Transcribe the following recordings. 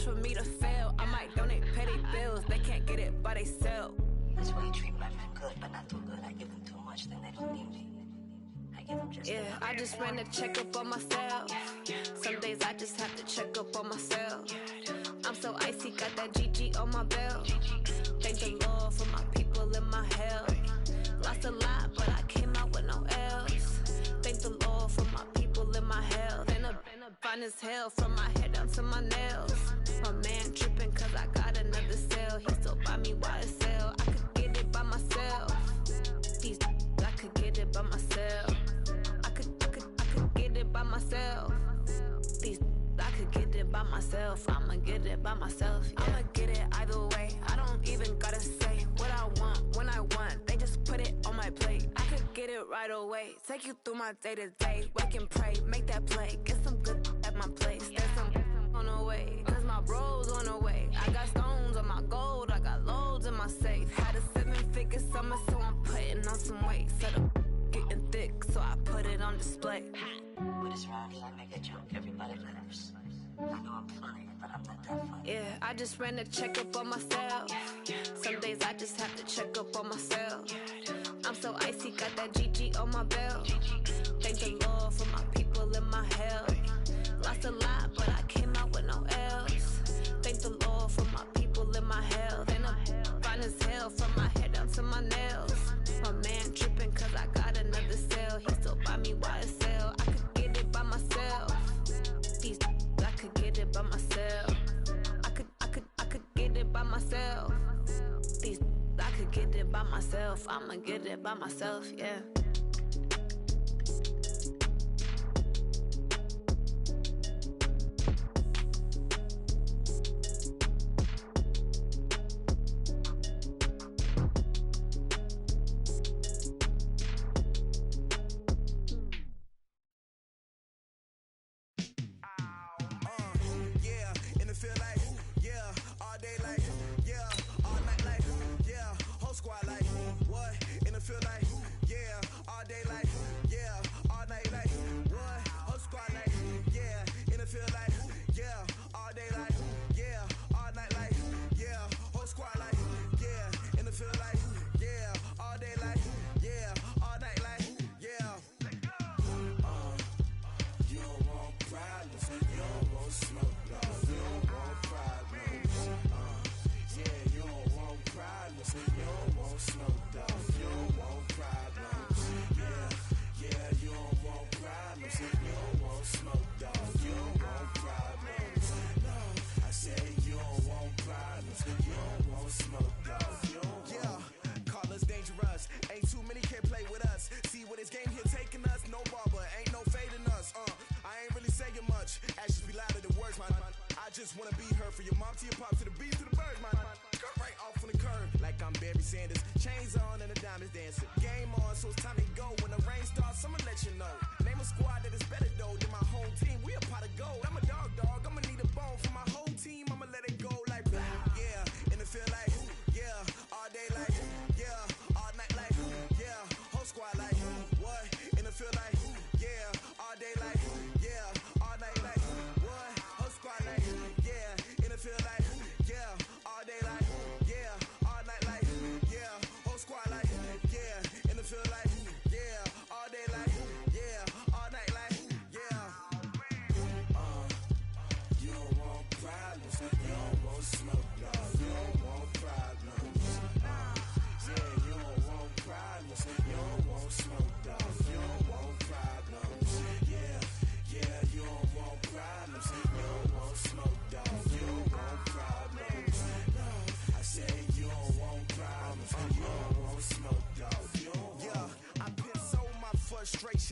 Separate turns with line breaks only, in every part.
for me to fail. I might donate petty bills, they can't get it by they self.
That's why you treat life good, but not too good. I give them too much, then they don't need me. I give them just enough.
I just ran a checkup on myself. Some days I just have to check up on myself. I'm so icy, got that GG on my belt. Thank the Lord for my people in my health. Lost a lot, but I came out with no else. Thank the Lord for my people in my health. Been a fine as hell from my head down to my nails. My man tripping cause I got another sale. He still buy me YSL. I could get it by myself. These I could get it by myself. I could get it by myself. These I could get it by myself. I'ma get it by myself. Yeah. I'ma get it either way. I don't even gotta say what I want when I want. They just put it on my plate. I could get it right away. Take you through my day to day. Wake and pray, make that play. Get some good at my place. There's some on the way. Cause my bro's on the way. I got stones on my gold. I got loads in my safe. Had a 7-figure summer, so I'm putting on some weight. Set up getting thick, so I put it on display.
With this round, I make a joke. Everybody laughs. I know I'm funny, but I'm not that funny.
Yeah, I just ran a checkup on myself. Some days I just have to check up on myself. I'm so icy, got that GG on my belt. Thank the Lord for my people in my health. Lost a lot, but I came out with no else. Thank the Lord for my people in my health. And I'm fine as hell from my head down to my nails. My man tripping cause I got another sale. He still buy me YSL. I could get it by myself. These I could get it by myself. I could get it by myself. These I could get it by myself. I'ma get it by myself, yeah.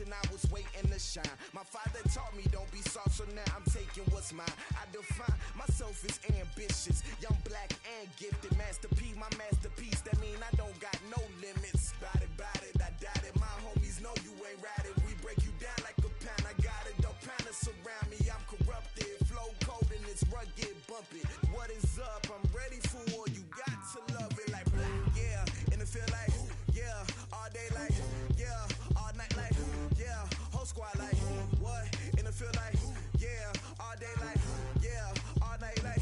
I was waiting to shine. My father taught me don't be soft, so now I'm taking what's mine. I define myself as ambitious, young, black, and gifted. Masterpiece, my masterpiece. That mean I don't got no limits. Bout it, I doubt it. My homies know you ain't ride it. We break you down like a pound. I got it, don't pound to surround me. I'm corrupted, flow cold and it's rugged, bump it. What is up? I'm ready for war. You got to love it like black, yeah. And it feel like, yeah, all day like, yeah, all night like, yeah, whole squad like, what? And it feel like, yeah, all day like, yeah, all night like,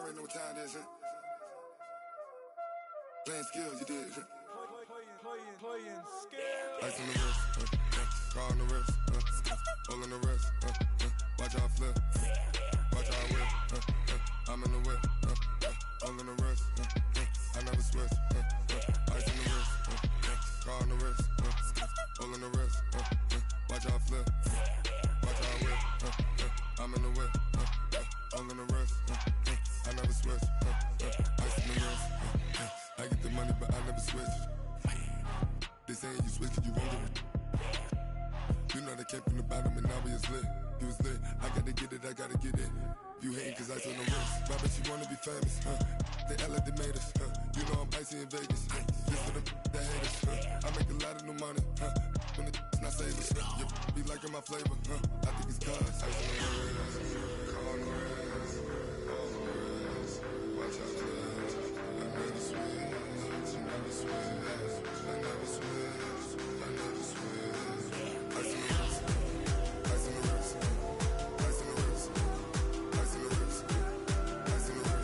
already know what time it is, huh? Playing skills, you did, huh?
Playing skills.
Ice on the wrist, car on the wrist, hole in the wrist, watch how I flip, watch how I whip, I'm in the whip, hole in the wrist, I never switch, ice on the wrist, car on the wrist, hole in the wrist, watch how I flip, watch how I whip, I'm in the whip, hole in the wrist, I never switch, ice on the wrist, I get the money but I never switch. They saying you switch cause you won't get it. You know they came from the bottom and now we is lit. You was lit, I gotta get it, I gotta get it. You hating cause ice on the wrist. But I bet you wanna be famous, They act like they made us, You know I'm icy in Vegas, Just for the that hate us, I make a lot of new money, When the not savers, You be liking my flavor, I think it's cause ice on the wrist, car on the wrist, all on the wrist. Watch out for this, I never switch, I never switch. I never switch, I never switch. Ice in the wrist, ice in the wrist, ice in the wrist, ice in the wrist, ice in the wrist,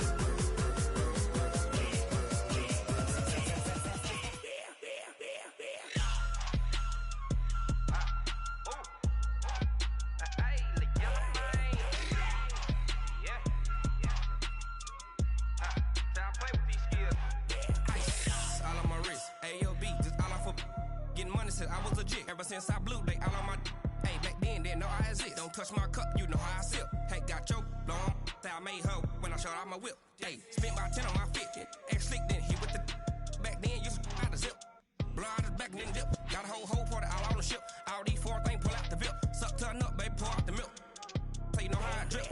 I was legit ever since I blew they all on my hey back then didn't know I exist. Don't touch my cup, you know how I sip. Hey, got your long that I made her when I showed out my whip. Hey, spent about 10 on my fit. Act slick then hit with the back then used to out the zip. Blow out his back and then dip. Got a whole party all on the ship. All these four things pull out the VIP. Suck to a nut, baby, pour out the milk. So you know how I drip.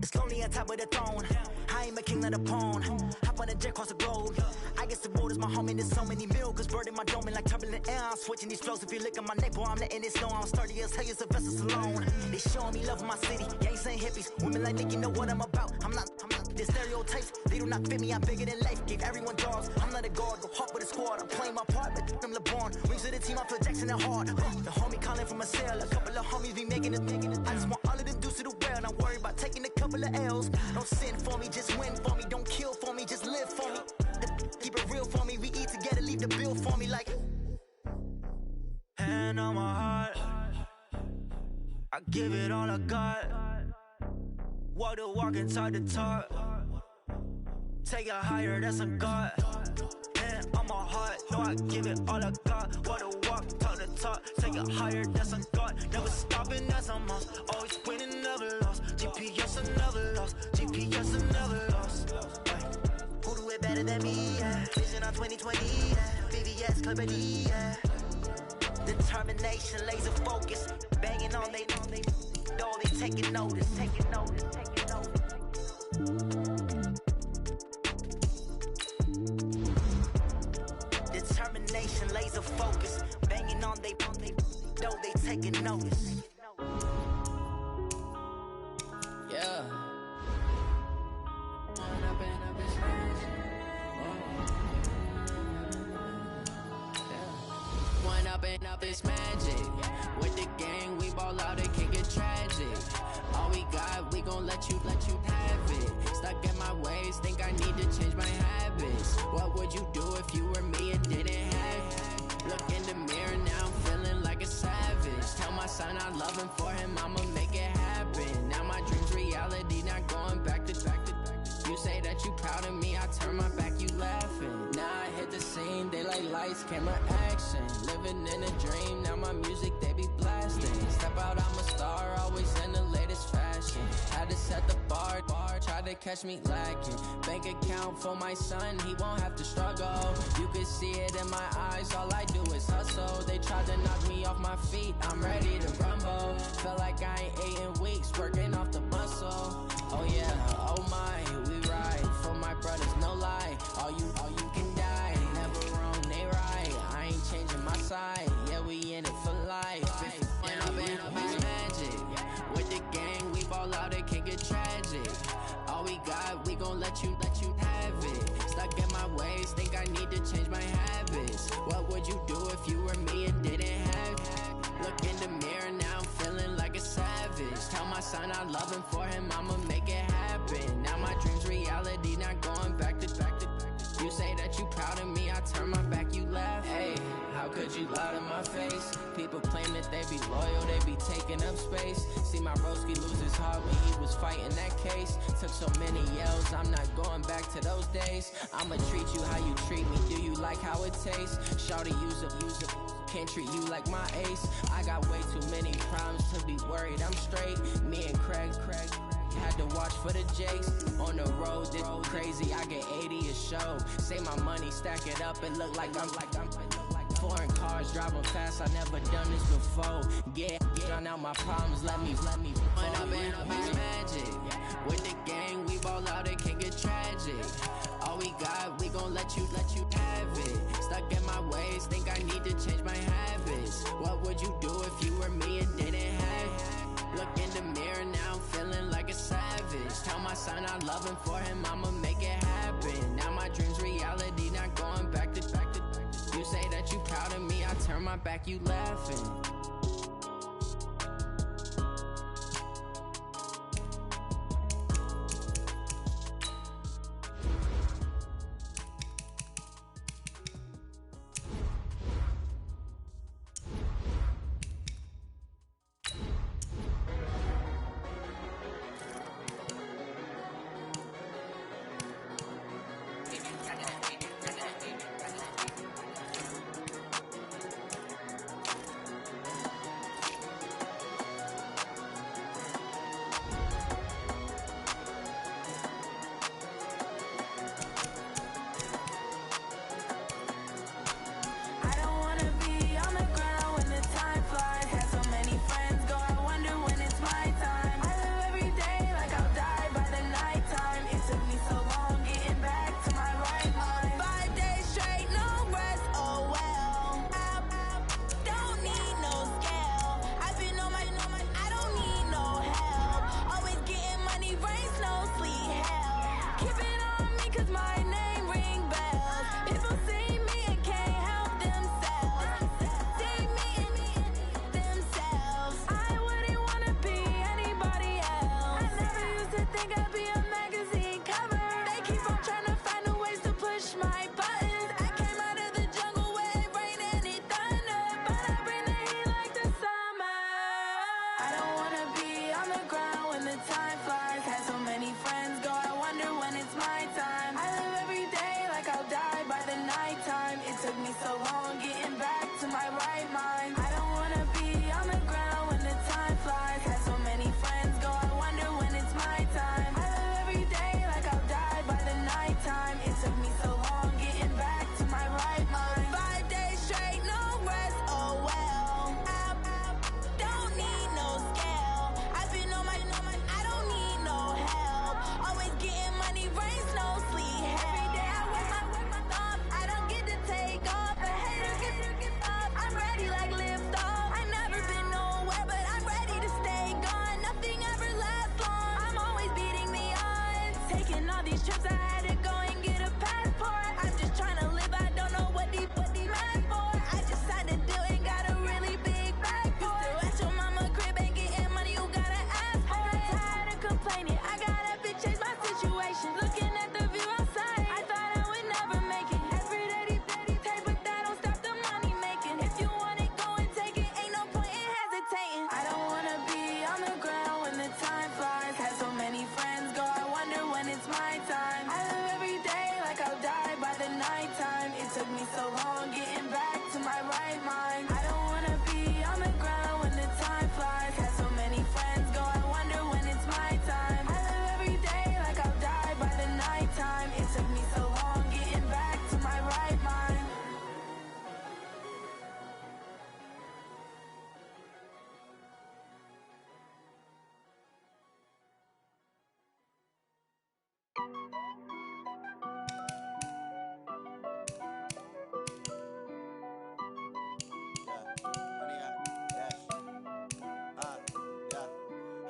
It's lonely on top of the throne. I ain't a king of the pawn. Hop on a jet across the globe. I guess the world is my home and there's so many milkers burning my dome and like turbulent air. I'm switching these flows. If you look at my neck, boy, I'm letting it snow. I'm sturdy as hell, it's a vessel alone. They showing me love in my city. Gangs ain't hippies. Women like Nicky know what I'm about. I'm not the stereotypes. They do not fit me. I'm bigger than life. Gave everyone dogs. I'm not a guard. Go hard with a squad. I'm playing my part, but I'm LeBron. Rings to the team. I feel Jackson and hard. The homie calling from a cell. A couple of homies be making it. I just want all of them dudes to the well. Not worry about taking a couple of L's. Don't sin for me, just win for me. Don't kill for me, just live for me. Keep it real for me. We eat together, leave the bill for me like. Hand on my heart, I give it all I got. Walk the walk and talk the talk. Take it higher, that's a God. Hand on my heart, no, I give it all I got. Walk the walk, talk the talk. Take it higher, that's a God. Never stopping, that's a must. Always winning, never lost. GPS, I never lost. GPS, I never lost. Who do it better than me? Yeah. Vision on 2020. Yeah. VVS, Clarity. Yeah. Determination, laser focus. Banging on they door, they taking notice. Taking notice, taking notice. Determination, laser focus. Banging on they door, they taking notice.
Yeah. Wind up up, it's magic. With the gang, we ball out, it can get tragic. All we got, we gon' let you have it. Stuck in my ways, think I need to change my habits. What would you do if you were me and didn't have it? Look in the mirror, now I'm feeling like a savage. Tell my son I love him, for him I'ma make it happen. Now my dream's reality, not going back to. You say that you proud of me, I turn my back, you laughing. Now I hit the scene, they like lights, camera, action. Living in a dream, now my music, they be blasting. Step out, I'm a star, always in the latest fashion. Had to set the bar, try to catch me lacking. Bank account for my son, he won't have to struggle. You can see it in my eyes, all I do is hustle. They tried to knock me off my feet, I'm ready to rumble. Feel like I ain't ate in weeks, working off the muscle. Oh yeah, oh my, we ride for my brothers, no lie. All you can die, never wrong, they right. I ain't changing my side, yeah, we in it for life. And I've been magic. With the gang, we ball out, it can get tragic. All we got, we gon' let you have it. Stuck in my ways, think I need to change my habits. What would you do if you were me and didn't have it? Look in the mirror, now I'm feeling like a savage. Tell my son I love him, for him I'ma make it happen. Now my dream's reality, not going back to. You say that you proud of me, I turn my back, you laugh. Hey, how could you lie to my face? People claim that they be loyal, they be taking up space. See my broski lose his heart when he was fighting that case. Took so many yells, I'm not going back to those days. I'ma treat you how you treat me, do you like how it tastes? Shawty, use it. Can't treat you like my ace. I got way too many problems to be worried, I'm straight. Me and Craig had to watch for the Jakes. On the road, this crazy, I get 80 a show. Say my money, stack it up, it look like I'm foreign cars, driving fast, I never done this before. Get drown out my problems, let me run up and magic. With the gang, we ball out, it can get tragic. All we got, we gon' let you have it. Stuck in my ways, think I need to change my habits. What would you do if you were me and didn't have it? Look in the mirror, now I'm feeling like a savage. Tell my son I love him, for him I'ma make it happen. Now my dream's reality, not going back to. You say that you proud of me, I turn my back, you laughing.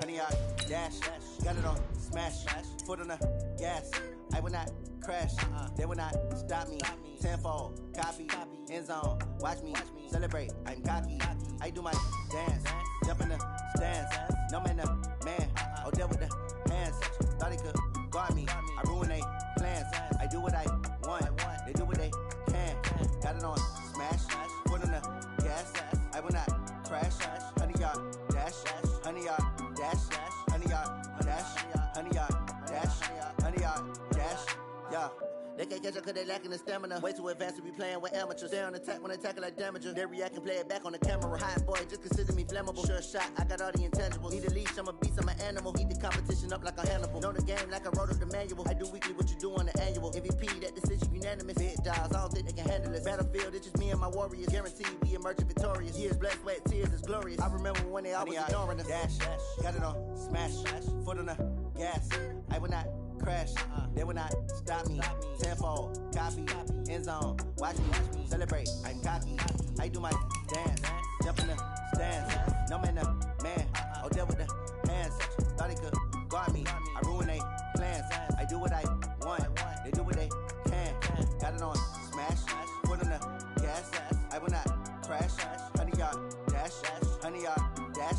Honey, I dash, got it on smash, foot on the gas. I will not crash, they will not stop me. Tenfold, copy, end zone, watch me celebrate. I'm cocky, I do my dance, jump in the stands. No man, the man, oh, deal with the hands. Thought he could guard me, I ruin they plans. I do what I want, they do what they can. Got it on smash, foot on the gas. I will not crash, honey, y'all dash, honey, y'all dash, honey, y'all dash, honey, y'all dash, honey, y'all dash, yeah. They can't catch up cause they lacking the stamina. Way too advanced to be playing with amateurs. Stay on attack when they tackle like damager. They react and play it back on the camera. Hot boy, just consider me flammable. Sure shot, I got all the intangibles. Need a leash, I'm a beast, I'm an animal. Heat the competition up like a Hannibal. Know the game like I wrote up the manual. I do weekly what you do on the annual. MVP, that decision unanimous. Big dials, I don't think they can handle it. Battlefield, it's just me and my warriors. Guaranteed we emerging victorious. Years, blood, sweat, tears, it's glorious. I remember when they always ignoring us. Dash, got it on smash, foot on the gas. I will not crash, they will not stop me. Tenfold, copy, end zone, watch me celebrate. I'm cocky, I do my dance, jump in the stands. No man, the man, oh, deal with the hands. Thought he could guard me, I ruin they plans. I do what I want, they do what they can. Got it on smash, foot on the gas. I will not crash, honey, y'all dash, honey, y'all dash,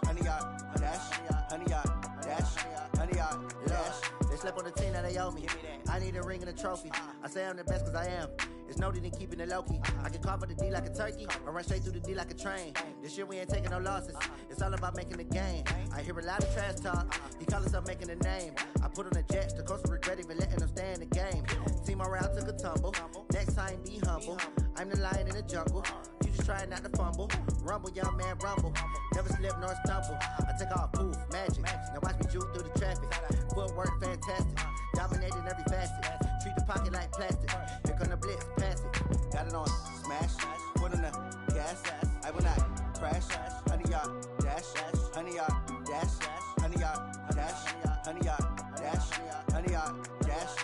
honey, y'all dash, honey, y'all dash, honey, y'all dash. Slept on the team that they owe me. I need a ring and a trophy. I say I'm the best cause I am. It's no need in keeping it low-key. I can carve up the D like a turkey or run straight through the D like a train. This year we ain't taking no losses. It's all about making the game. I hear a lot of trash talk. He call himself making a name. I put on the jets. The coach will regret even letting them stay in the game. Team morale took a tumble. Next time be humble. I'm the lion in the jungle. You just trying not to fumble. Rumble, young man, rumble. Never slip nor stumble. I take off, poof, magic. Now watch me juke through the traffic. Footwork fantastic. Dominating every facet. Treat the pocket like plastic. Here come the blitz, pass it. Got it on smash, foot on the gas. I will not crash. Honey, y'all dash, honey, y'all dash, honey, y'all dash, honey, y'all dash, honey, y'all dash.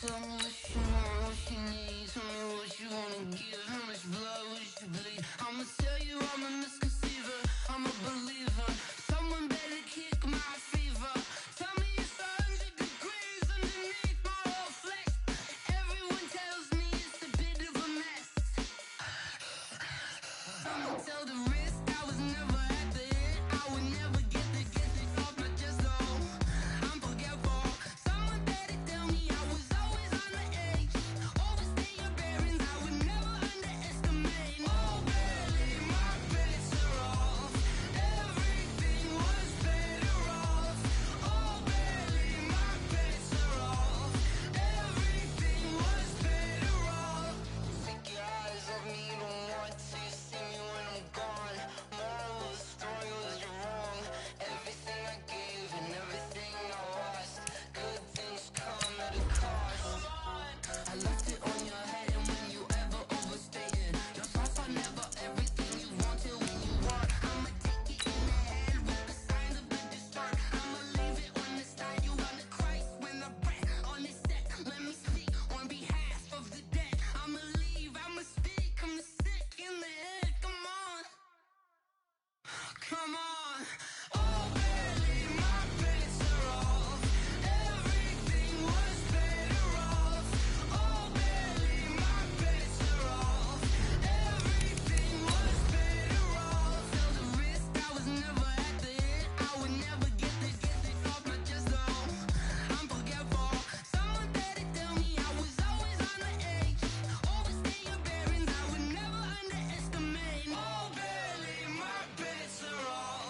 Tell me what you want, what you need. Tell me what you wanna give. How much blood would you bleed? I'ma tell you I'm a misconceiver. I'm a believer. Someone better kick my fever. Tell me it's 100 degrees underneath my whole flesh. Everyone tells me it's a bit of a mess. I'ma tell the risk I was never at the end. I would never get this off my chest though. I'm forgetful. Someone better tell me I was always on the edge. Overstay your bearings, I would never underestimate. Oh, barely, my bets are off. Everything was better off. Oh, barely, my bets are off. Everything was better off. Take your eyes off me, don't want to see me when I'm gone. Moral of the story was you're wrong. Everything I gave and everything I lost. Good things come at a cost. I left it on your head, and when you ever overstay it, your thoughts are never everything you want till when you want. I'ma take it in the head with the signs of the distort. I'ma leave it on the side. You on the Christ when the breath on this set. Let me speak on behalf of the dead. I'ma leave, I'ma speak. I'm sick in the head. Come on, come on. Oh, barely, my bets are off. Everything was better off. Oh, barely, my bets are off. Everything was better off. Felt the risk, I was never at the end. I would never get this off my chest though. I'm forgetful. Someone better tell me I was always on the edge. Overstay your bearings, I would never underestimate. Oh, barely, my bets are off.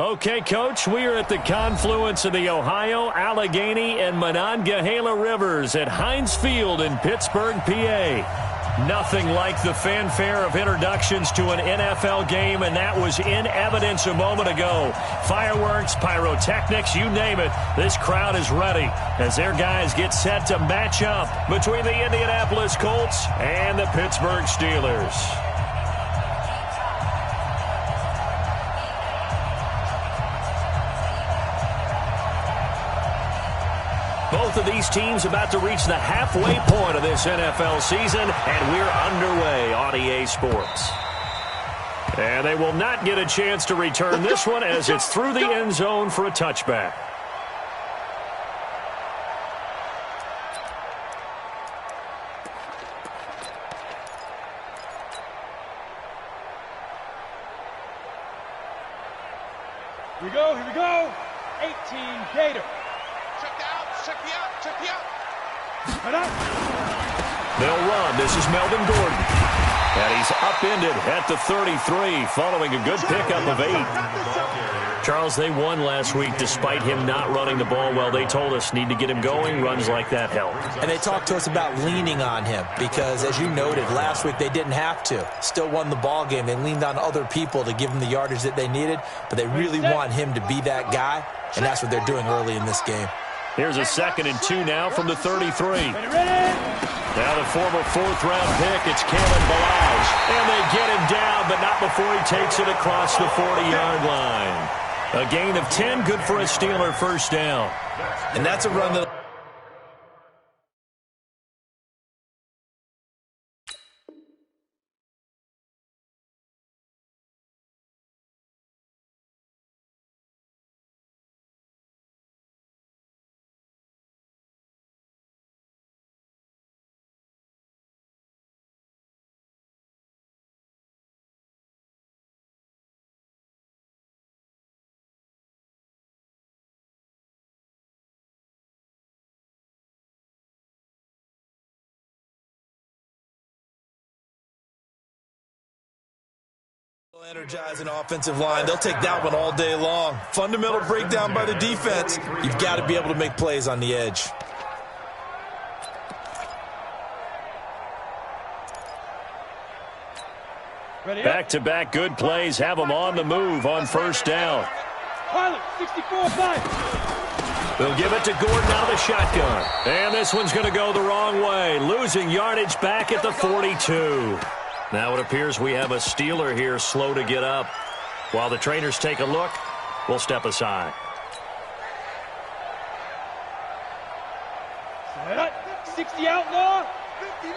Okay, Coach, we are at the confluence of the Ohio, Allegheny, and Monongahela Rivers at Heinz Field in Pittsburgh, PA. Nothing like the fanfare of introductions to an NFL game, and that was in evidence a moment ago. Fireworks, pyrotechnics, you name it. This crowd is ready as their guys get set to match up between the Indianapolis Colts and the Pittsburgh Steelers. Both of these teams about to reach the halfway point of this NFL season, and we're underway on EA Sports. And they will not get a chance to return this one as it's through the end zone for a touchback.
Here we go. 18 Gator. Check me out.
They'll run. This is Melvin Gordon. And he's upended at the 33 following a good pickup of 8. Charles, they won last week despite him not running the ball well. They told us need to get him going. Runs like that help.
And they talked to us about leaning on him because, as you noted, last week they didn't have to. Still won the ball game. They leaned on other people to give them the yardage that they needed, but they really want him to be that guy, and that's what they're doing early in this game.
Here's a 2nd and 2 now from the 33. Now the former 4th-round pick, it's Kalen Ballage. And they get him down, but not before he takes it across the 40-yard line. A gain of 10, good for a Steeler first down.
And that's a run that... Energizing offensive line. They'll take that one all day long. Fundamental breakdown by the defense. You've got to be able to make plays on the edge.
Back-to-back good plays have them on the move on first down. They'll give it to Gordon out of the shotgun. And this one's going to go the wrong way. Losing yardage back at the 42. Now it appears we have a Steeler here slow to get up. While the trainers take a look, we'll step aside.
60 outlaw. 59.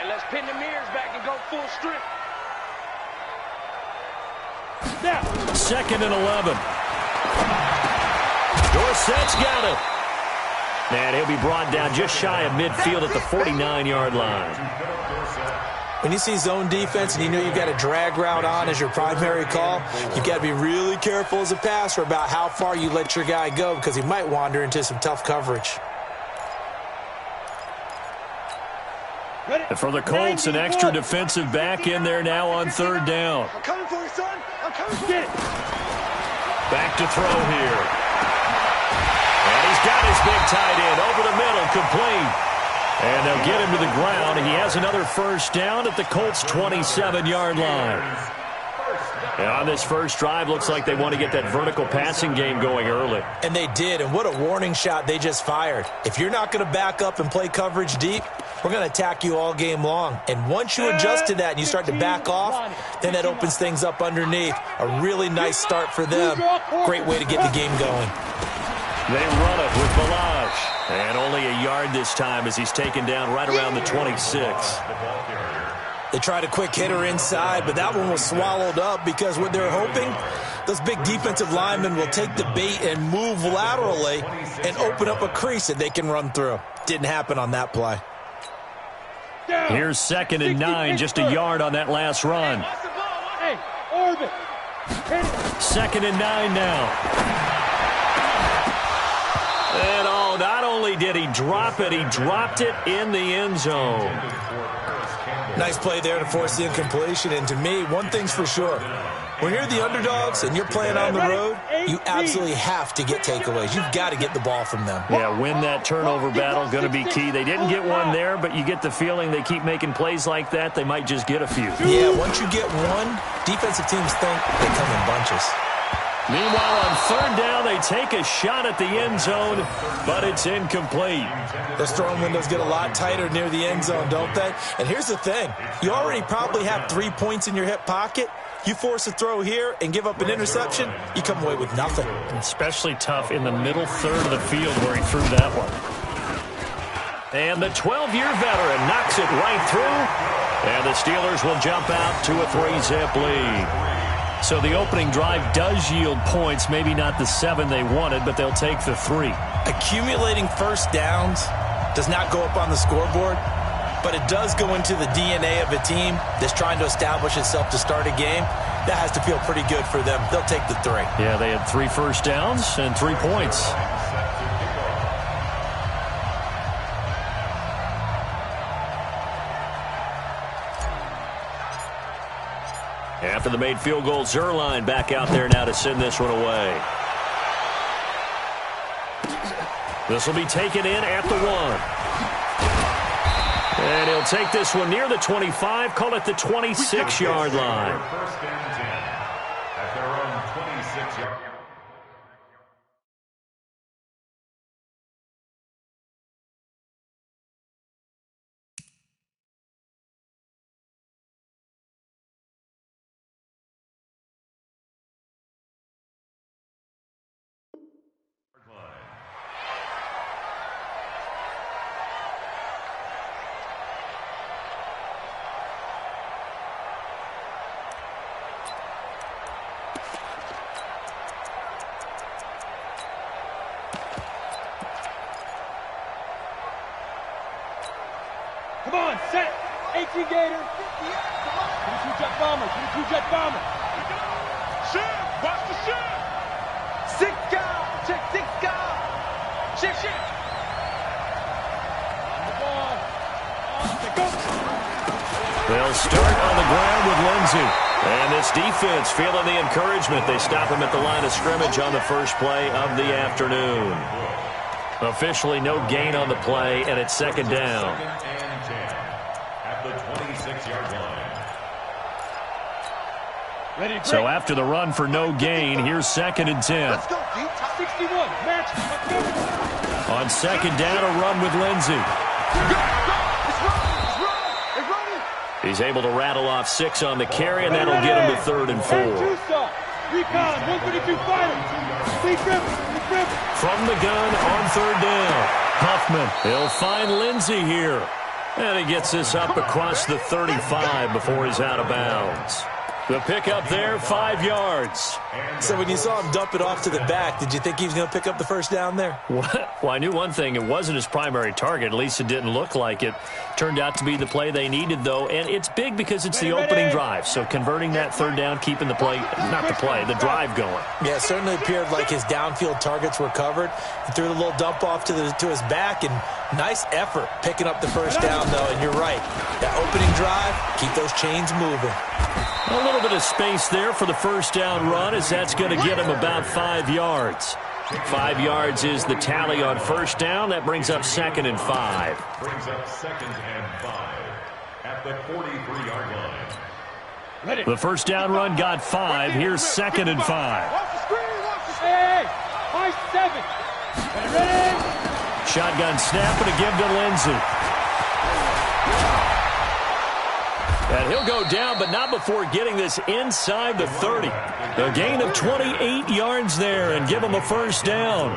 And let's pin the mirrors back and go full strength. Now.
2nd and 11. Dorsett's got it. And he'll be brought down just shy of midfield at the 49-yard line.
When you see zone defense and you know you've got a drag route on as your primary call, you've got to be really careful as a passer about how far you let your guy go because he might wander into some tough coverage.
And for the Colts, an extra defensive back in there now on 3rd down.
I'm coming for you, son. I'm coming for you.
Back to throw here. And he's got his big tight end over the middle, complete. And they'll get him to the ground. He has another first down at the Colts' 27-yard line. And on this first drive, looks like they want to get that vertical passing game going early.
And they did, and what a warning shot they just fired. If you're not going to back up and play coverage deep, we're going to attack you all game long. And once you adjust to that and you start to back off, then that opens things up underneath. A really nice start for them. Great way to get the game going.
They run it with Ballage. And only a yard this time as he's taken down right around the 26.
They tried a quick hitter inside, but that one was swallowed up because what they're hoping, those big defensive linemen will take the bait and move laterally and open up a crease that they can run through. Didn't happen on that play.
Here's 2nd and 9, just a yard on that last run.
Hey, orbit.
2nd and 9 now. And not only did he drop it, he dropped it in the end zone.
Nice play there to force the incompletion. And to me, one thing's for sure. When you're the underdogs and you're playing on the road, you absolutely have to get takeaways. You've got to get the ball from them.
Yeah, win that turnover battle, going to be key. They didn't get one there, but you get the feeling they keep making plays like that, they might just get a few.
Yeah, once you get one, defensive teams think they come in bunches.
Meanwhile, on third down, they take a shot at the end zone, but it's incomplete.
Those throwing windows get a lot tighter near the end zone, don't they? And here's the thing. You already probably have 3 points in your hip pocket. You force a throw here and give up an interception, you come away with nothing.
Especially tough in the middle third of the field where he threw that one. And the 12-year veteran knocks it right through, and the Steelers will jump out to a 3-zip lead. So the opening drive does yield points, maybe not the 7 they wanted, but they'll take the 3.
Accumulating first downs does not go up on the scoreboard, but it does go into the DNA of a team that's trying to establish itself to start a game. That has to feel pretty good for them. They'll take the 3.
Yeah, they had 3 first downs and 3 points. After the made field goal, Zerline back out there now to send this one away. This will be taken in at the 1. And he'll take this one near the 25, call it the 26-yard line.
First and 10 at their own 26-yard line.
Come on, set. 18 Gator. 22-jet bomber. 22-jet bomber. Shift. Watch the shift. Six guard. Check six guard. Shift, shift. On the ball. Go.
They'll start on the ground with Lindsey. And this defense feeling the encouragement. They stop him at the line of scrimmage on the first play of the afternoon. Officially no gain on the play, and it's second down.
At the 26-yard line.
So after the run for no gain, here's second and 10.
Let's go, D. 61. Match.
On second down, a run with Lindsey. He's able to rattle off 6 on the carry, and that'll get him to 3rd and 4.
Recon, 132 fighter.
From the gun on third down. Huffman, he'll find Lindsey here. And he gets this up across the 35 before he's out of bounds. The pickup there, 5 yards.
So when you saw him dump it off to the back, did you think he was going to pick up the first down there?
Well, I knew one thing. It wasn't his primary target. At least it didn't look like it. Turned out to be the play they needed, though. And it's big because it's the opening drive. So converting that third down, keeping the play, not the play, the drive going.
Yeah, it certainly appeared like his downfield targets were covered. He threw the little dump off to his back, and nice effort picking up the first down, though. And you're right. That opening drive, keep those chains moving.
A little bit of space there for the first down run, as that's going to get him about 5 yards. 5 yards is the tally on first down. That brings up second and 5.
Brings up second and 5 at the 43-yard line.
Ready.
The first down run got 5. Here's second and 5.
Watch the screen. Watch the screen. Hey, high 7. Ready.
Shotgun snap and a give to Lindsey. And he'll go down, but not before getting this inside the 30. A gain of 28 yards there and give him a first down.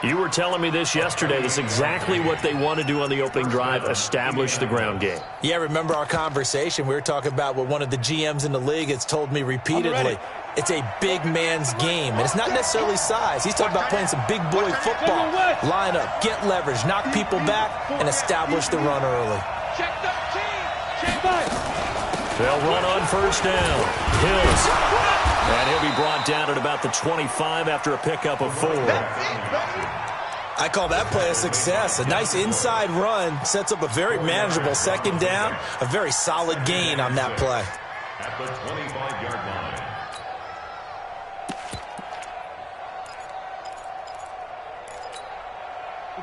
You were telling me this yesterday. That's exactly what they want to do on the opening drive, establish the ground game.
Yeah, remember our conversation. We were talking about what one of the GMs in the league has told me repeatedly. It's a big man's game, and it's not necessarily size. He's talking about playing some big boy football. Line up, get leverage, knock people back, and establish the run early.
Check 13. Check 5.
They'll run on first down. Hills. And he'll be brought down at about the 25 after a pickup of 4.
I call that play a success. A nice inside run sets up a very manageable second down. A very solid gain on that play.
At the 25-yard line.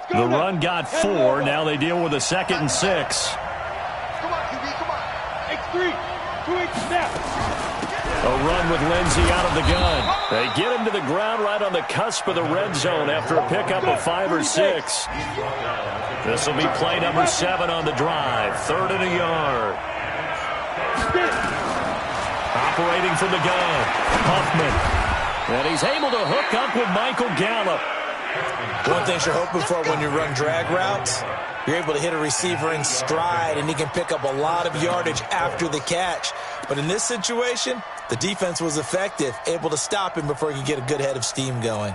The run got 4. Now they deal with a 2nd and 6.
Come on, QB, come on. X3, 2-8 snap.
A run with Lindsey out of the gun. They get him to the ground right on the cusp of the red zone after a pickup of 5 or 6. This will be play number 7 on the drive. 3rd and a yard. Operating from the gun, Huffman. And he's able to hook up with Michael Gallup.
One thing you're hoping for when you run drag routes, you're able to hit a receiver in stride, and he can pick up a lot of yardage after the catch. But in this situation, the defense was effective, able to stop him before he could get a good head of steam going.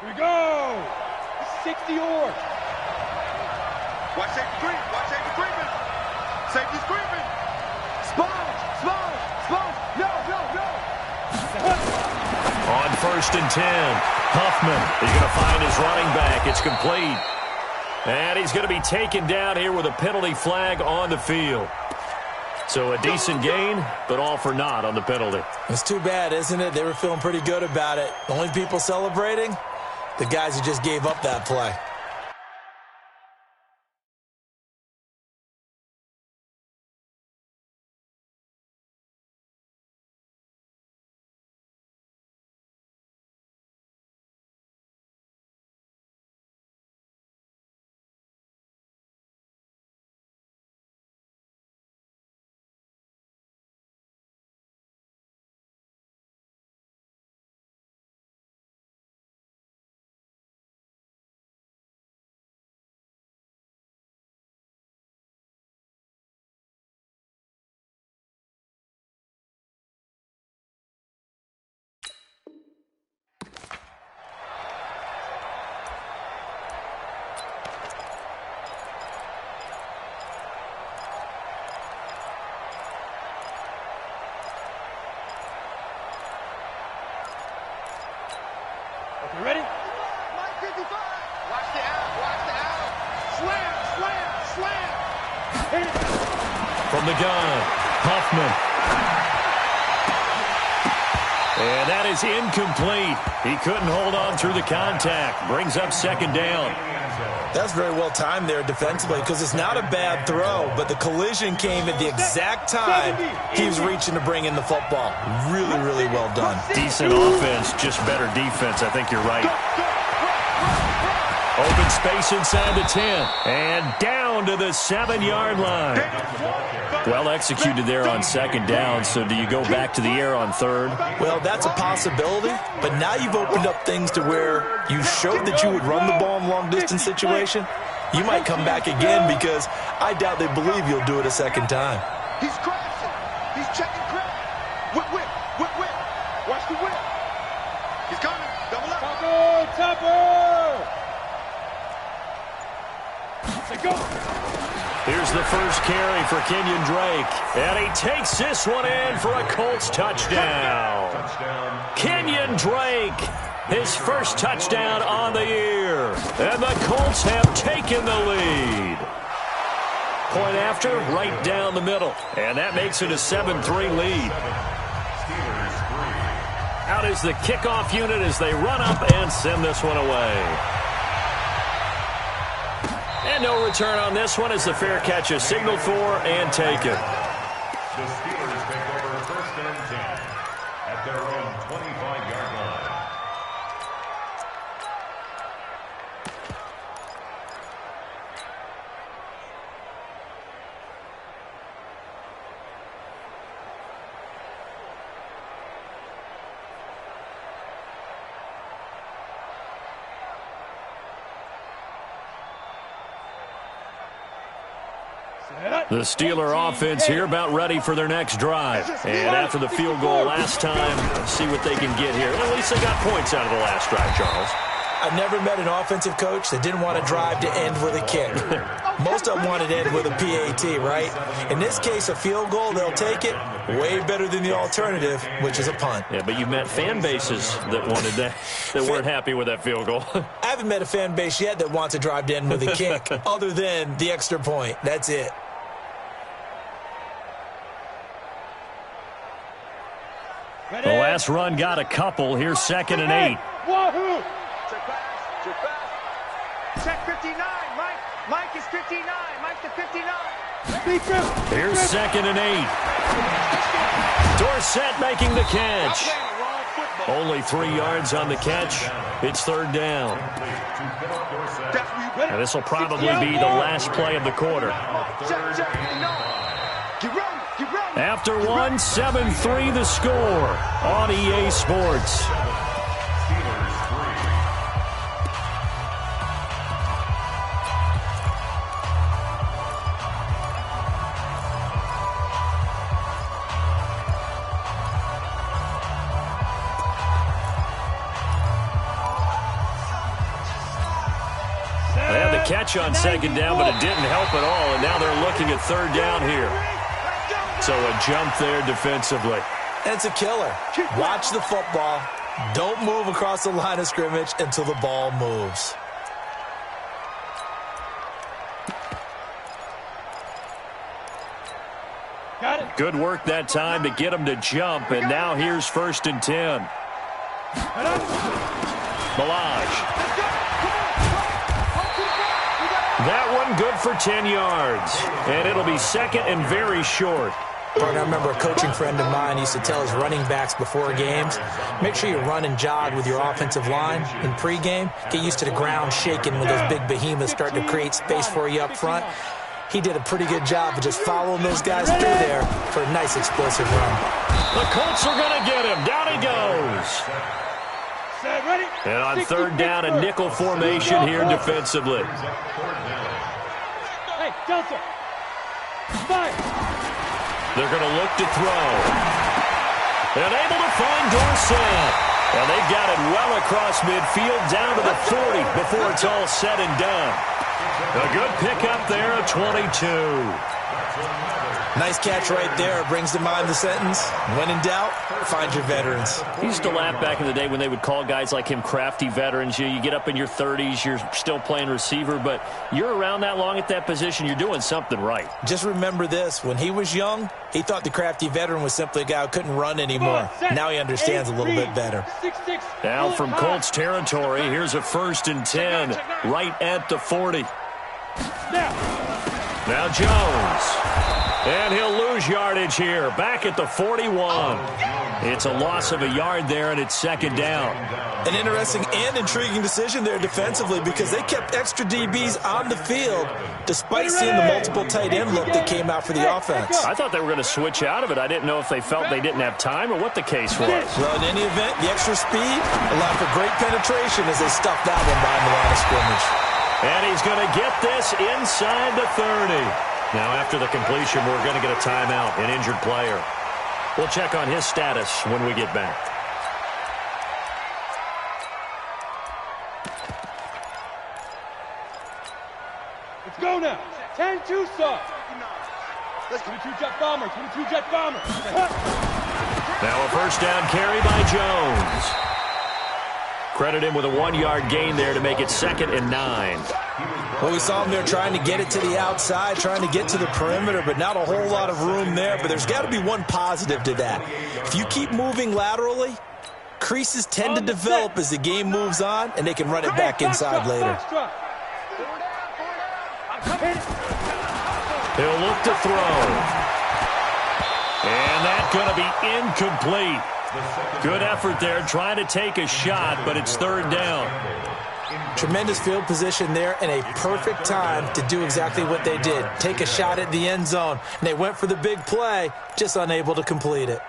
Here we go. 60 yards. Watch safety creep. Watch safety creeping. Safety's creeping. Sponge. No.
On 1st and 10, Huffman is going to find his running back. It's complete. And he's going to be taken down here with a penalty flag on the field. So a decent gain, but all for naught on the penalty.
It's too bad, isn't it? They were feeling pretty good about it. The only people celebrating, the guys who just gave up that play.
You ready? Mike 55. Watch the out. Slam. Hit it.
From the gun, Huffman. And that is incomplete. He couldn't hold on through the contact. Brings up 2nd down.
That's very well timed there defensively because it's not a bad throw, but the collision came at the exact time he was reaching to bring in the football. Really, really well done.
Decent offense, just better defense. I think you're right. Open space inside the 10. And down to the 7-yard line. Well executed there on 2nd down, so do you go back to the air on 3rd?
Well, that's a possibility, but now you've opened up things to where you showed that you would run the ball in long-distance situation. You might come back again because I doubt they believe you'll do it a 2nd time.
He's crashing. He's checking crash. Whip. Watch the whip. He's coming. Double up. Topper. Go.
Here's the first carry for Kenyon Drake. And he takes this one in for a Colts touchdown. Kenyon Drake, his first touchdown on the year. And the Colts have taken the lead. Point after, right down the middle. And that makes it a 7-3 lead. Out is the kickoff unit as they run up and send this one away. And no return on this one as the fair catch is signaled for and taken.
The Steelers take over 1st and 10 at their own 25-yard line.
The Steeler offense here about ready for their next drive. And after the field goal last time, see what they can get here. At least they got points out of the last drive, Charles.
I've never met an offensive coach that didn't want to drive to end with a kick. Most of them wanted to end with a PAT, right? In this case, a field goal, they'll take it. Way better than the alternative, which is a punt.
Yeah, but you met fan bases that wanted that, that weren't happy with that field goal.
I haven't met a fan base yet that wants to drive to end with a kick, other than the extra point. That's it.
The last run got a couple. Here's 2nd and 8.
Wahoo!
Check pass. Check pass. Check 59. Mike is 59. Mike to 59.
Here's 2nd and 8. Dorsett making the catch. Only 3 yards on the catch. It's 3rd down. And this will probably be the last play of the quarter. After 1, 7-3 the score on EA Sports. They had the catch on 2nd down, but it didn't help at all, and now they're looking at 3rd down here. So a jump there defensively.
And it's a killer. Watch the football. Don't move across the line of scrimmage until the ball moves.
Got it.
Good work that time to get him to jump, and now here's 1st and 10. Milage. That one good for 10 yards, and it'll be 2nd and very short.
I remember a coaching friend of mine used to tell his running backs before games, make sure you run and jog with your offensive line in pregame. Get used to the ground shaking when those big behemoths start to create space for you up front. He did a pretty good job of just following those guys through there for a nice explosive run.
The Colts are going to get him. Down he goes. And on 3rd down, a nickel formation here defensively.
Hey, Delta. Fire.
They're going to look to throw. And able to find Dorsett. And they've got it well across midfield down to the 40 before it's all said and done. A good pickup there, a 22.
Nice catch right there. Brings to mind the sentence, when in doubt, find your veterans.
He used to laugh back in the day when they would call guys like him crafty veterans. You get up in your 30s, you're still playing receiver, but you're around that long at that position, you're doing something right.
Just remember this. When he was young, he thought the crafty veteran was simply a guy who couldn't run anymore. Now he understands a little bit better.
Now from Colts territory, here's a 1st and 10 right at the 40. Now Jones. And he'll lose yardage here, back at the 41. It's a loss of a yard there, and it's 2nd down.
An interesting and intriguing decision there defensively because they kept extra DBs on the field despite seeing the multiple tight end look that came out for the offense.
I thought they were going to switch out of it. I didn't know if they felt they didn't have time or what the case was.
Well, in any event, the extra speed allowed for great penetration as they stuffed that one behind the line of scrimmage.
And he's going to get this inside the 30. Now, after the completion, we're going to get a timeout, an injured player. We'll check on his status when we get back.
Let's go now. 10-2 start. 22 jet bomber, 22 jet bomber.
Now a 1st down carry by Jones. Credit him with a 1-yard gain there to make it 2nd and 9.
Well, we saw him there trying to get it to the outside, trying to get to the perimeter, but not a whole lot of room there. But there's got to be one positive to that. If you keep moving laterally, creases tend to develop as the game moves on, and they can run it back inside later.
He'll look to throw. And that's going to be incomplete. Good effort there trying to take a shot, but it's 3rd down.
Tremendous field position there and a perfect time to do exactly what they did. Take a shot at the end zone. And they went for the big play, just unable to complete it.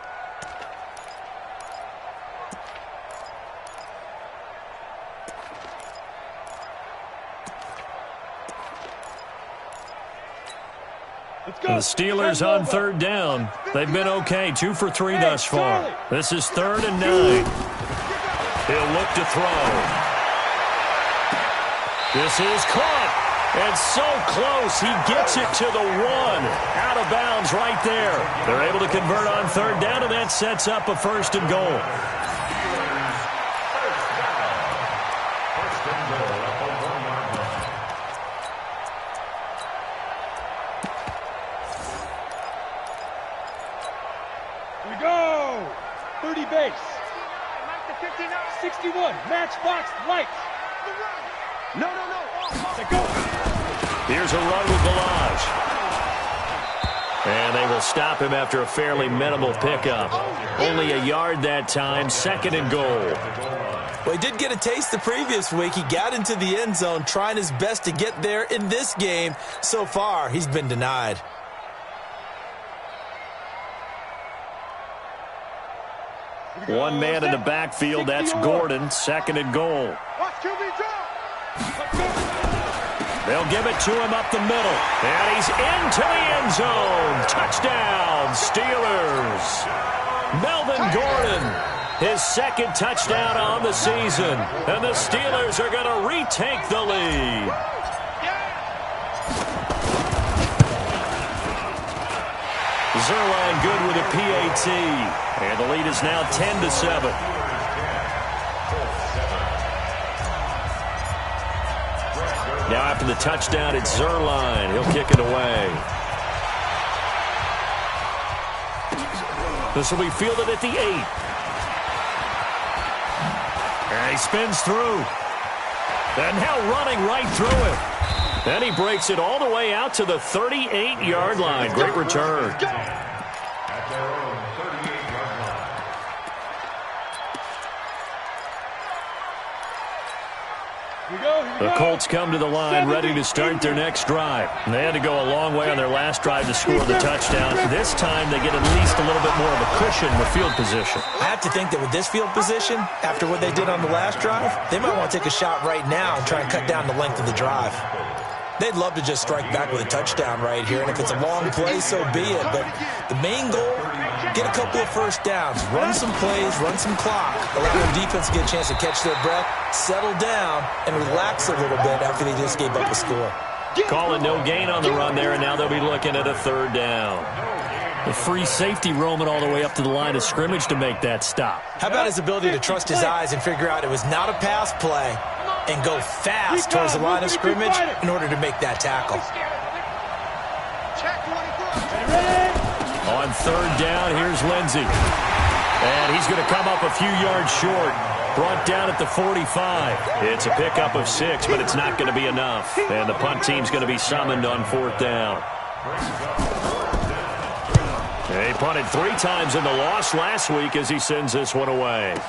The Steelers on 3rd down. They've been okay, 2 for 3 thus far. This is 3rd and 9. He'll look to throw. This is caught. And so close, he gets it to the 1. Out of bounds right there. They're able to convert on 3rd down, and that sets up a 1st and goal.
We go. 30 base. 61. Matchbox lights.
No.
Here's a run with Balaj. And they will stop him after a fairly minimal pickup. Only a yard that time, 2nd and goal.
Well, he did get a taste the previous week. He got into the end zone trying his best to get there in this game. So far, he's been denied.
One man in the backfield, that's Gordon, 2nd and goal.
Watch QB draw.
They'll give it to him up the middle. And he's into the end zone. Touchdown, Steelers. Melvin Gordon, his 2nd touchdown on the season. And the Steelers are going to retake the lead. Zerline good with a PAT. And the lead is now 10-7. Now after the touchdown, it's Zerline. He'll kick it away. This will be fielded at the 8. And he spins through. And now running right through it. And he breaks it all the way out to the 38-yard line. Great return.
At their own 38-yard line.
The Colts come to the line ready to start their next drive. And they had to go a long way on their last drive to score the touchdown. This time they get at least a little bit more of a cushion with field position.
I have to think that with this field position, after what they did on the last drive, they might want to take a shot right now and try and cut down the length of the drive. They'd love to just strike back with a touchdown right here, and if it's a long play, so be it. But the main goal, get a couple of first downs, run some plays, run some clock, allow their defense to get a chance to catch their breath, settle down, and relax a little bit after they just gave up a score.
Call it no gain on the run there, and now they'll be looking at a 3rd down. The free safety roaming all the way up to the line of scrimmage to make that stop.
How about his ability to trust his eyes and figure out it was not a pass play and go fast towards the line of scrimmage in order to make that tackle.
On 3rd down, here's Lindsey. And he's going to come up a few yards short. Brought down at the 45. It's a pickup of 6, but it's not going to be enough. And the punt team's going to be summoned on 4th down. He punted 3 times in the loss last week as he sends this one away.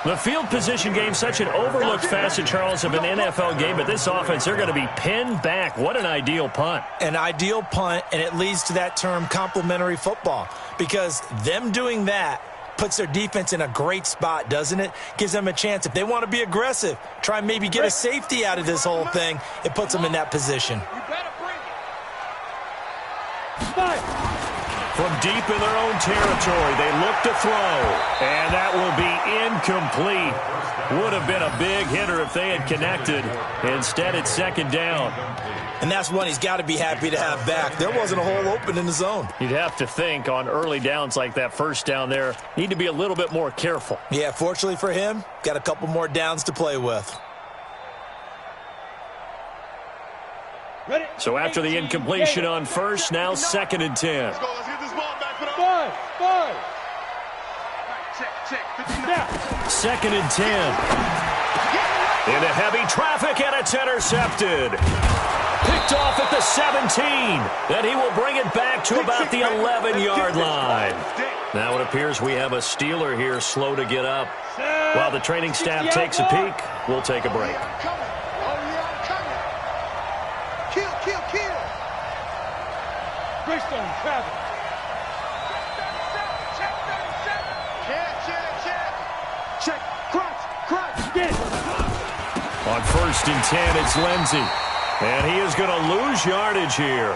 The field position game, such an overlooked facet, Charles, of an NFL game, but this offense, they're going to be pinned back. What an ideal punt.
An ideal punt, and it leads to that term complementary football, because them doing that puts their defense in a great spot, doesn't it? Gives them a chance. If they want to be aggressive, try and maybe get a safety out of this whole thing, it puts them in that position.
From deep in their own territory, they look to throw, and that will be incomplete. Would have been a big hitter if they had connected. Instead, it's 2nd down.
And that's one he's got to be happy to have back. There wasn't a hole open in the zone.
You'd have to think on early downs like that 1st down there, need to be a little bit more careful.
Yeah, fortunately for him, got a couple more downs to play with.
So after the incompletion on 1st, now 2nd and 10.
Let's get this ball back for the
5.
Check.
2nd and 10. Into heavy traffic, and it's intercepted. Picked off at the 17. Then he will bring it back to about the 11-yard line. Now it appears we have a Steeler here slow to get up. While the training staff takes a peek, we'll take a break.
Kill.
Greystone travel.
Check. Crunch. Get it.
On 1st and 10, it's Lindsey. And he is going to lose yardage here.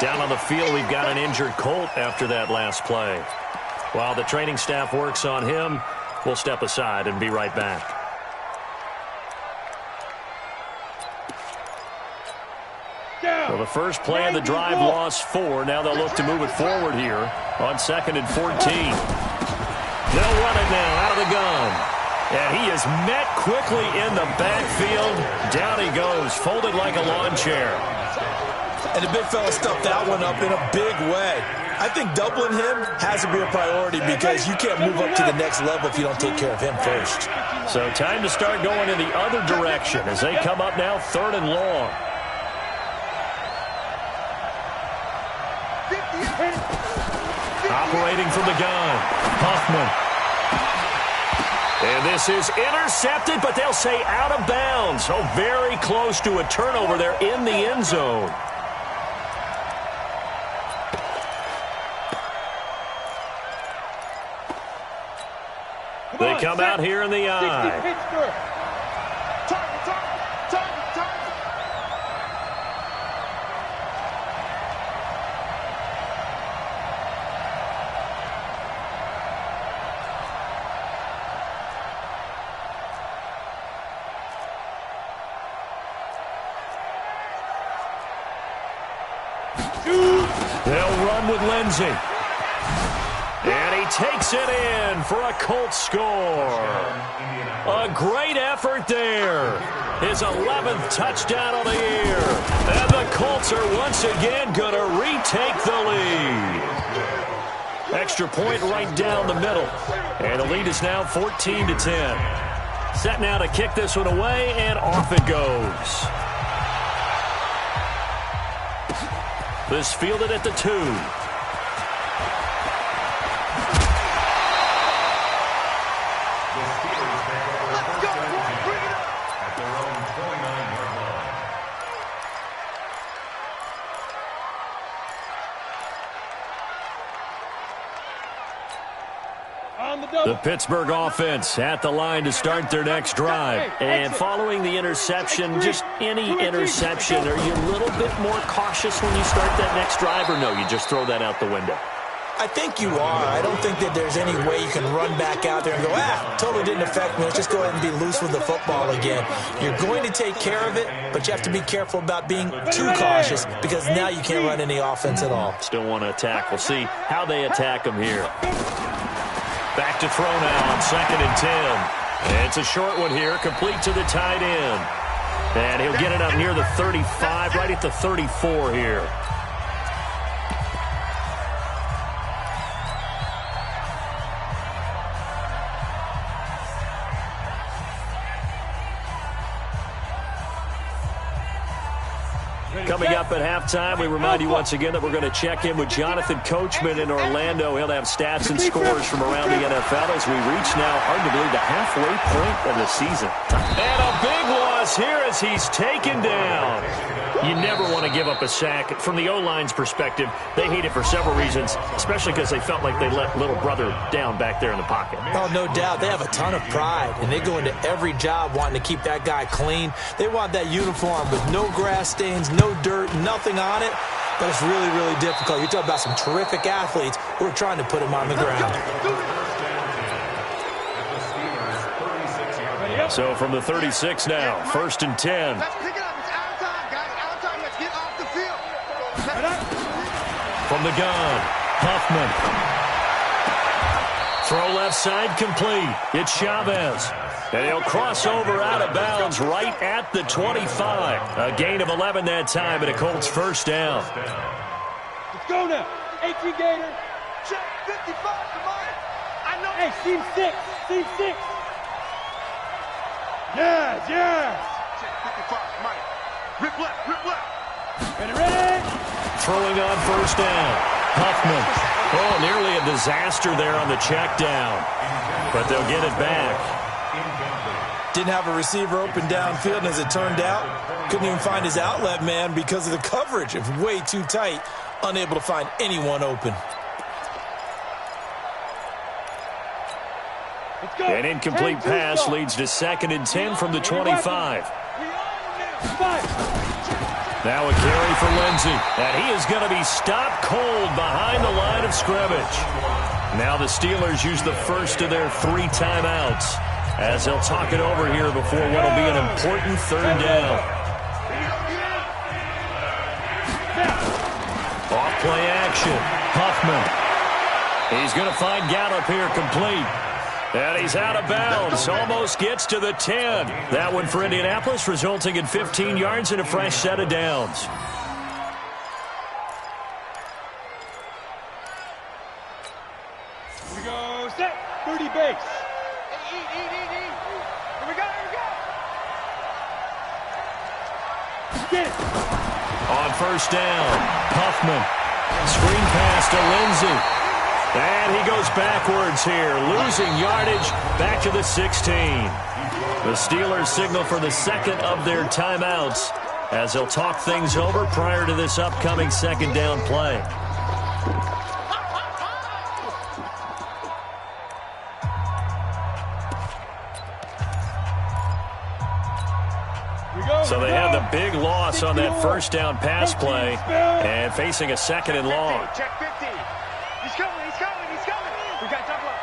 Down on the field, we've got an injured Colt after that last play. While the training staff works on him, we'll step aside and be right back. Well, the first play of the drive lost 4. Now they'll look to move it forward here on 2nd and 14. They'll run it now out of the gun. And he is met quickly in the backfield. Down he goes, folded like a lawn chair.
And the big fella stuffed that one up in a big way. I think doubling him has to be a priority because you can't move up to the next level if you don't take care of him first.
So time to start going in the other direction as they come up now 3rd and long. Operating from the gun, Huffman. And this is intercepted, but they'll say out of bounds. So very close to a turnover there in the end zone. They come out here in the eye. They'll run with Lindsey. And he takes it in for a Colts score. A great effort there. His 11th touchdown of the year. And the Colts are once again going to retake the lead. Extra point right down the middle. And the lead is now 14-10. Set now to kick this one away, and off it goes. This fielded at the 2. The Pittsburgh offense at the line to start their next drive. And following the interception, just any interception, are you a little bit more cautious when you start that next drive, or no, you just throw that out the window?
I think you are. I don't think that there's any way you can run back out there and go, totally didn't affect me. Let's just go ahead and be loose with the football again. You're going to take care of it, but you have to be careful about being too cautious because now you can't run any offense at all.
Still want to attack. We'll see how they attack them here. Back to throw now on 2nd and 10. It's a short one here, complete to the tight end. And he'll get it up near the 35, right at the 34 here. Coming up at halftime, we remind you once again that we're going to check in with Jonathan Coachman in Orlando. He'll have stats and scores from around the NFL as we reach now, hard to believe, the halfway point of the season. And a big loss here as he's taken down. You never want to give up a sack. From the O-line's perspective, they hate it for several reasons, especially because they felt like they let little brother down back there in the pocket.
Oh, no doubt. They have a ton of pride, and they go into every job wanting to keep that guy clean. They want that uniform with no grass stains, no dirt, nothing on it. But it's really, really difficult. You're talking about some terrific athletes who are trying to put him on the ground.
So from the 36 now, 1st and 10. From the gun, Huffman. Throw left side complete. It's Chavez. And he'll cross over out of bounds right at the 25. A gain of 11 that time, and a Colts first down.
Let's go now. 18 Gator. Check 55 to Mike. I know. Hey, team 6. Team 6. Yes, yes. Check 55 to Mike. Rip left, rip left. Ready?
Throwing on first down. Huffman. Oh, nearly a disaster there on the check down. But they'll get it back.
Didn't have a receiver open downfield, and as it turned out, couldn't even find his outlet man because of the coverage. It was way too tight, unable to find anyone open.
An incomplete pass leads to 2nd and 10 from the 25. Now a carry for Lindsey, and he is going to be stopped cold behind the line of scrimmage. Now the Steelers use the first of their 3 timeouts as they'll talk it over here before what will be an important 3rd down. Off play action, Huffman. He's going to find Gallup here complete. And he's out of bounds, almost gets to the 10. That one for Indianapolis, resulting in 15 yards and a fresh set of downs.
Here we go, set, 30 base. Get it.
On first down, Huffman. Screen pass to Lindsey. And he goes backwards here, losing yardage back to the 16. The Steelers signal for the second of their timeouts as they'll talk things over prior to this upcoming second down play. So they had the big loss on that first down pass play and facing a second and long.
Check 50. He's coming. We got double up.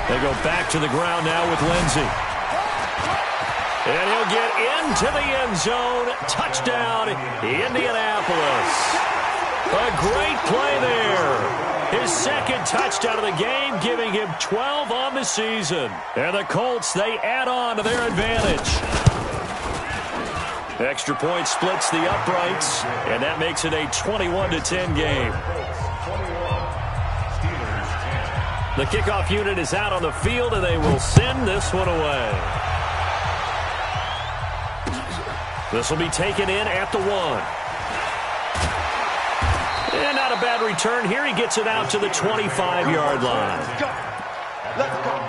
They go back to the ground now with Lindsey. And he'll get into the end zone. Touchdown, Indianapolis. A great play there. His second touchdown of the game, giving him 12 on the season. And the Colts, they add on to their advantage. Extra point splits the uprights, and that makes it a 21-10 game. The kickoff unit is out on the field, and they will send this one away. This will be taken in at the 1. And not a bad return here. He gets it out to the 25-yard line.
Let's go.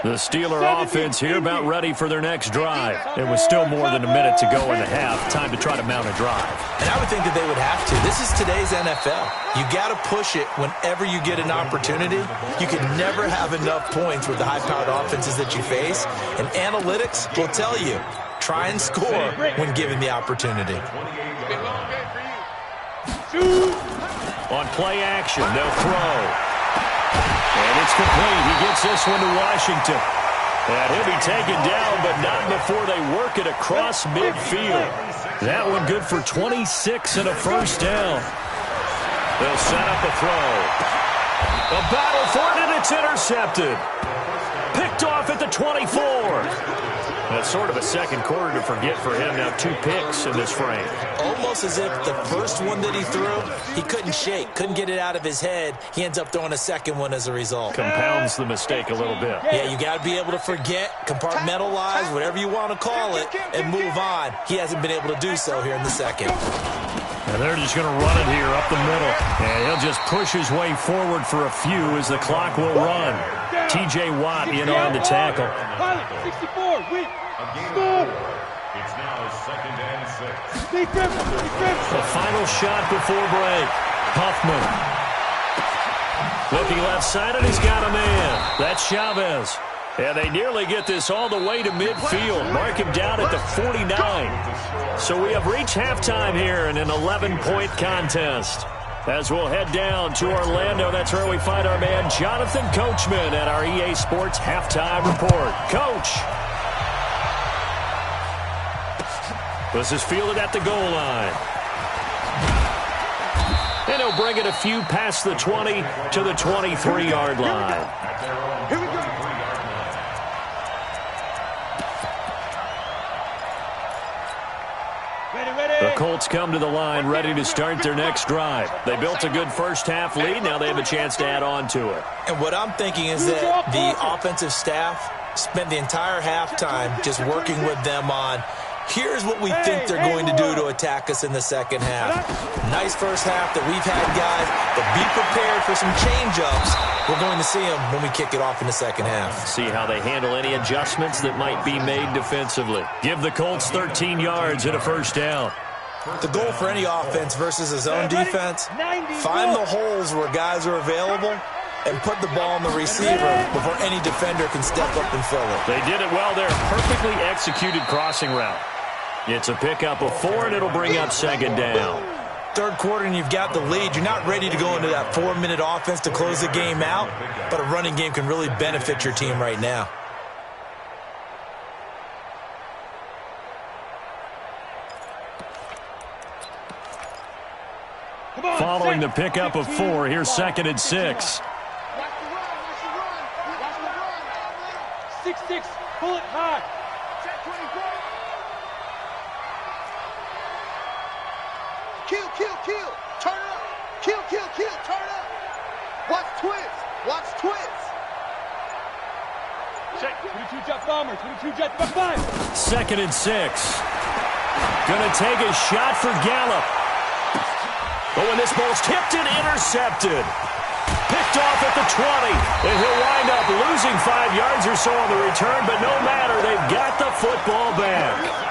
The Steeler offense here about ready for their next drive. It was still more than a minute to go in the half. Time to try to mount a drive.
And I would think that they would have to. This is today's NFL. You got to push it whenever you get an opportunity. You can never have enough points with the high-powered offenses that you face. And analytics will tell you, try and score when given the opportunity.
On play action, they'll throw. And it's complete. He gets this one to Washington. And he'll be taken down, but not before they work it across midfield. That one good for 26 and a first down. They'll set up a throw. A battle for it, and it's intercepted. Picked off at the 24. That's sort of a second quarter to forget for him. Now 2 picks in this frame.
Almost as if the first one that he threw, he couldn't shake, couldn't get it out of his head. He ends up throwing a second one as a result.
Compounds the mistake a little bit.
Yeah, you got to be able to forget, compartmentalize, whatever you want to call it, and move on. He hasn't been able to do so here in the second.
And they're just going to run it here up the middle. And he'll just push his way forward for a few as the clock will run. T.J. Watt in on the tackle.
64, win.
It's now 2nd and 6.
The final shot before break. Huffman. Looking left-sided, he's got a man. That's Chavez. And they nearly get this all the way to midfield. Mark him down at the 49. So we have reached halftime here in an 11-point contest. As we'll head down to Orlando, that's where we find our man Jonathan Coachman at our EA Sports Halftime Report. Coach. This is fielded at the goal line. And he'll bring it a few past the 20 to the 23-yard line.
Here we go.
The Colts come to the line ready to start their next drive. They built a good first-half lead. Now they have a chance to add on to it.
And what I'm thinking is that the offensive staff spent the entire halftime just working with them on, here's what we think they're going to do to attack us in the second half. Nice first half that we've had, guys, but be prepared for some change-ups. We're going to see them when we kick it off in the second half.
See how they handle any adjustments that might be made defensively. Give the Colts 13 yards and a first down.
The goal for any offense versus a zone defense, find the holes where guys are available and put the ball on the receiver before any defender can step up and fill it.
They did it well there. Perfectly executed crossing route. It's a pickup of 4, and it'll bring up second down.
Third quarter, and you've got the lead. You're not ready to go into that 4-minute offense to close the game out, but a running game can really benefit your team right now.
Following the pickup of 4, here's 2nd and 6.
6-6, pull it high.
Kill. Turn Kill, kill, kill. Turn up. Watch twist. Watch twist.
Check. 22 jet bomber. 22 jet bomber.
2nd and 6. Gonna take a shot for Gallup. But when this ball's tipped and intercepted. Picked off at the 20. And he'll wind up losing 5 yards or so on the return, but no matter, they've got the football back.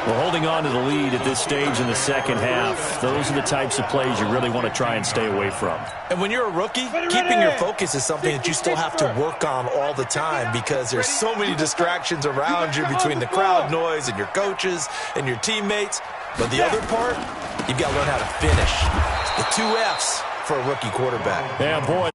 Well, holding on to the lead at this stage in the second half, those are the types of plays you really want to try and stay away from.
And when you're a rookie, keeping your focus is something that you still have to work on all the time because there's so many distractions around you between the crowd noise and your coaches and your teammates. But the other part, you've got to learn how to finish. The 2 F's for a rookie quarterback.
Yeah, boy.